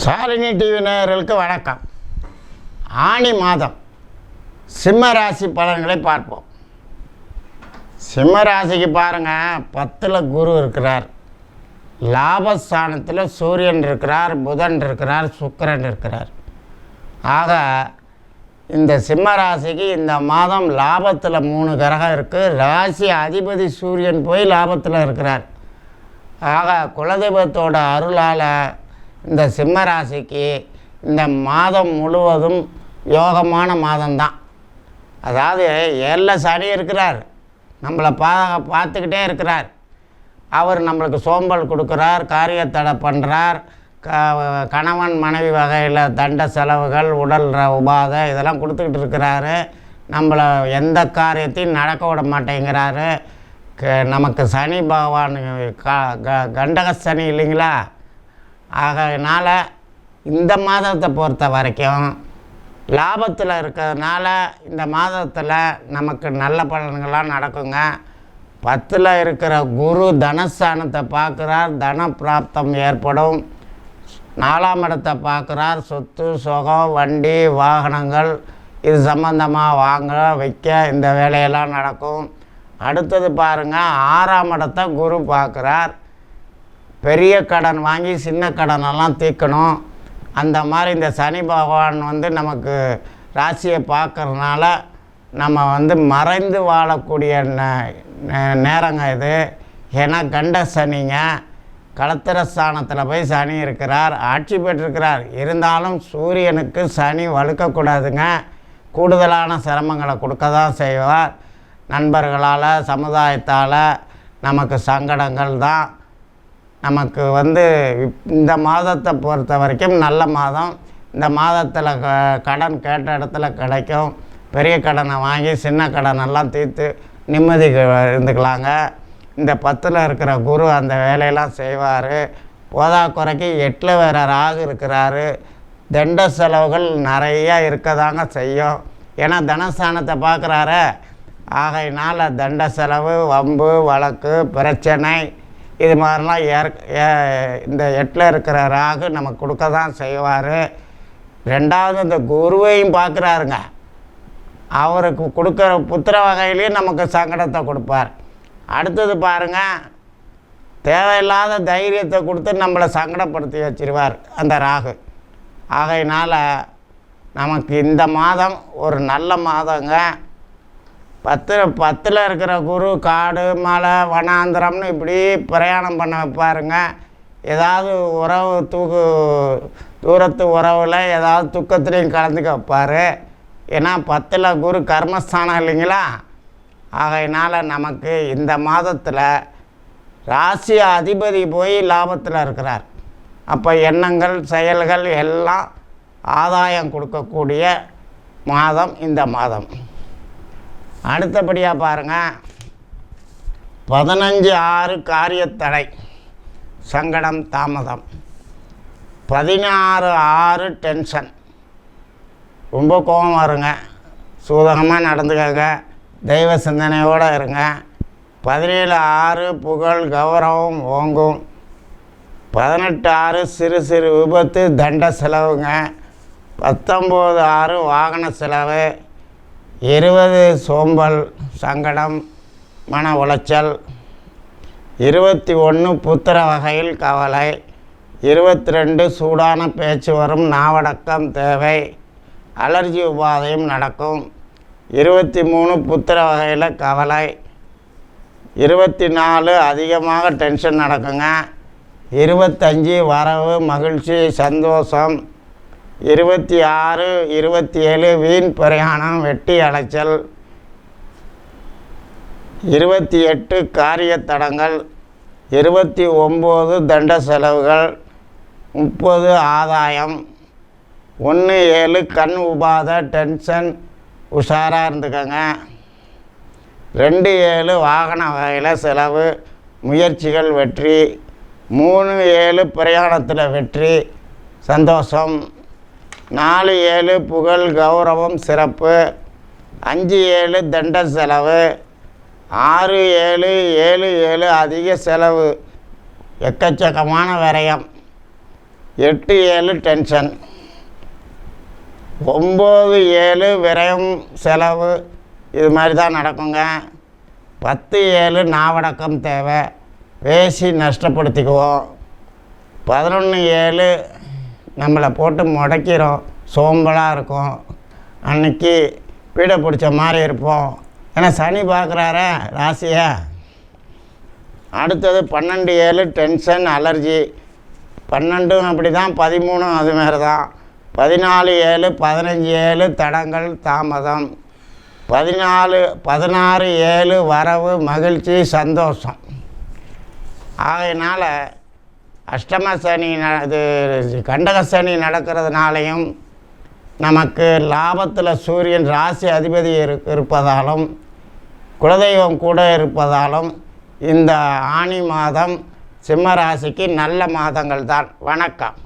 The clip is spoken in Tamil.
சாலினி டிவி நேயர்களுக்கு வணக்கம். ஆனி மாதம் சிம்ம ராசி பலன்களை பார்ப்போம். சிம்ம ராசிக்கு பாருங்கள், 10ல் குரு இருக்கிறார், லாபஸ்தானத்தில் சூரியன் இருக்கிறார், புதன் இருக்கிறார், சுக்கிரன் இருக்கிறார். ஆக இந்த சிம்ம ராசிக்கு இந்த மாதம் லாபத்தில் 3 கிரகம் இருக்குது. ராசி அதிபதி சூரியன் போய் லாபத்தில் இருக்கிறார். ஆக குலதெய்வத்தோட அருளால் இந்த சிம்ம ராசிக்கு இந்த மாதம் முழுவதும் யோகமான மாதம்தான். அதாவது 7 சனி இருக்கிறார், நம்மளை பார்த்துக்கிட்டே இருக்கிறார். அவர் நம்மளுக்கு சோம்பல் கொடுக்குறார், காரியத்தடை பண்ணுறார், கணவன் மனைவி வகையில் தண்ட செலவுகள், உடல் உபாதை இதெல்லாம் கொடுத்துக்கிட்டு இருக்கிறாரு. நம்மளை எந்த காரியத்தையும் நடக்க விட மாட்டேங்கிறாரு. நமக்கு சனி பகவான் கண்டக சனி இல்லைங்களா? ஆகையினால் இந்த மாதத்தை பொறுத்த வரைக்கும் லாபத்தில் இருக்கிறதுனால இந்த மாதத்தில் நமக்கு நல்ல பலன்கள்லாம் நடக்குங்க. 10ல் இருக்கிற குரு தனஸ்தானத்தை பார்க்குறார், தன பிராப்தம் ஏற்படும். 4ஆம் இடத்தை பார்க்குறார், சொத்து சுகம் வண்டி வாகனங்கள் இது சம்பந்தமாக வாங்க வைக்க இந்த வேலையெல்லாம் நடக்கும். அடுத்தது பாருங்கள், 6ஆம் இடத்தை குரு பார்க்குறார். பெரிய கடன் வாங்கி சின்ன கடனெல்லாம் தீர்க்கணும். அந்த மாதிரி இந்த சனி பகவான் நமக்கு ராசியை பார்க்கறதுனால நம்ம மறைந்து வாழக்கூடிய நேரங்க இது. ஏன்னா கண்ட சனிங்க, களத்திரஸ்தானத்தில் போய் சனி இருக்கிறார், ஆட்சி பெற்றிருக்கிறார். இருந்தாலும் சூரியனுக்கு சனி வலுக்கக்கூடாதுங்க. கூடுதலான சிரமங்களை கொடுக்க தான் செய்வார். நண்பர்களால் சமுதாயத்தால் நமக்கு சங்கடங்கள் தான். நமக்கு இந்த மாதத்தை பொறுத்த வரைக்கும் நல்ல மாதம். இந்த மாதத்தில் கடன் கேட்ட இடத்துல கிடைக்கும். பெரிய கடனை வாங்கி சின்ன கடனெல்லாம் தீர்த்து நிம்மதி இருந்துக்கலாங்க. இந்த 10ல் இருக்கிற குரு அந்த வேலையெல்லாம் செய்வார். போதாக்குறைக்கு 8ல் வேறு ராகு இருக்கிறாரு. தண்ட செலவுகள் நிறையா இருக்க தாங்க செய்யும். ஏன்னா தனஸ்தானத்தை பார்க்குறாரு. ஆகையினால் தண்ட செலவு, வம்பு வழக்கு, பிரச்சனை இது மாதிரிலாம் இந்த 8ல் இருக்கிற ராகு நமக்கு கொடுக்க தான் செய்வார். 2வது இந்த குருவையும் பார்க்குறாருங்க. அவருக்கு கொடுக்குற புத்திர வகையிலையும் நமக்கு சங்கடத்தை கொடுப்பார். அடுத்தது பாருங்கள், தேவையில்லாத தைரியத்தை கொடுத்து நம்மளை சங்கடப்படுத்தி வச்சிருவார் அந்த ராகு. ஆகையினால் நமக்கு இந்த மாதம் ஒரு நல்ல மாதங்க. 10ல் இருக்கிற குரு காடு மலை வனாந்திரம்னு இப்படி பிரயாணம் பண்ண வைப்பாருங்க. ஏதாவது உறவு தூரத்து உறவில் ஏதாவது துக்கத்துலேயும் கலந்துக்க வைப்பார். ஏன்னா 10ல் குரு கர்மஸ்தானம் இல்லைங்களா? ஆகையினால் நமக்கு இந்த மாதத்தில் ராசி அதிபதி போய் லாபத்தில் இருக்கிறார். அப்போ எண்ணங்கள் செயல்கள் எல்லாம் ஆதாயம் கொடுக்கக்கூடிய மாதம் இந்த மாதம். அடுத்தபடியாக பாருங்கள், 15/6 காரியத்தடை சங்கடம் தாமதம். 16/6 டென்ஷன், ரொம்ப கோபம் வருங்க. சூதகமாக நடந்துக்கங்க, தெய்வ சிந்தனையோடு இருங்க. 17/6 புகழ் கௌரவம் ஓங்கும். 18/6 சிறு சிறு விபத்து தண்ட செலவுங்க. 19/6 வாகன செலவு. 20 சோம்பல் சங்கடம் மன உளைச்சல். 21 புத்திர வகையில் கவலை. 22 சூடான பேச்சு வரும், நாவடக்கம் தேவை, அலர்ஜி உபாதையும் நடக்கும். 23 புத்திர வகையில் கவலை. 24 அதிகமாக டென்ஷன் நடக்குங்க. 25 வரவு மகிழ்ச்சி சந்தோஷம். 26 27 வீண் பிரயாணம் வெட்டி அலைச்சல். 28 காரிய தடங்கள். 29 தண்ட செலவுகள். 30 ஆதாயம். 1/7 கண் உபாதை டென்ஷன், உஷாராக இருந்துக்கங்க. 2/7 வாகன வகையில் செலவு, முயற்சிகள் வெற்றி. 3/7 பிரயாணத்தில் வெற்றி சந்தோஷம். 4/7 புகழ் கௌரவம் சிறப்பு. 5/7 தண்ட செலவு. 6/7 7/7 அதிக செலவு, எக்கச்சக்கமான விரயம். 8-7 டென்ஷன், 9-7 விரயம் செலவு, இது மாதிரி தான் நடக்குங்க. 10-7 நாவடக்கம் தேவை, பேசி நஷ்டப்படுத்திக்குவோம். 11-7 நம்மளை போட்டு முடைக்கிறோம், சோம்பலாக இருக்கும், அன்னைக்கு பீடை பிடிச்ச மாதிரி இருப்போம். ஏன்னா சனி பார்க்குறாரே ராசியை. அடுத்தது 12-7 டென்ஷன், அலர்ஜி. 12 அப்படி தான், 13 அது மாரி தான். 14-7 15-7 தடங்கள், தாமதம். 16-7 வரவு, மகிழ்ச்சி, சந்தோஷம். ஆகையினால் அஷ்டம சனி இது கண்டக சனி நடக்கிறதுனாலையும் நமக்கு லாபத்தில் சூரியன் ராசி அதிபதி இருப்பதாலும் குலதெய்வம் கூட இருப்பதாலும் இந்த ஆனி மாதம் சிம்ம ராசிக்கு நல்ல மாதங்கள் தான். வணக்கம்.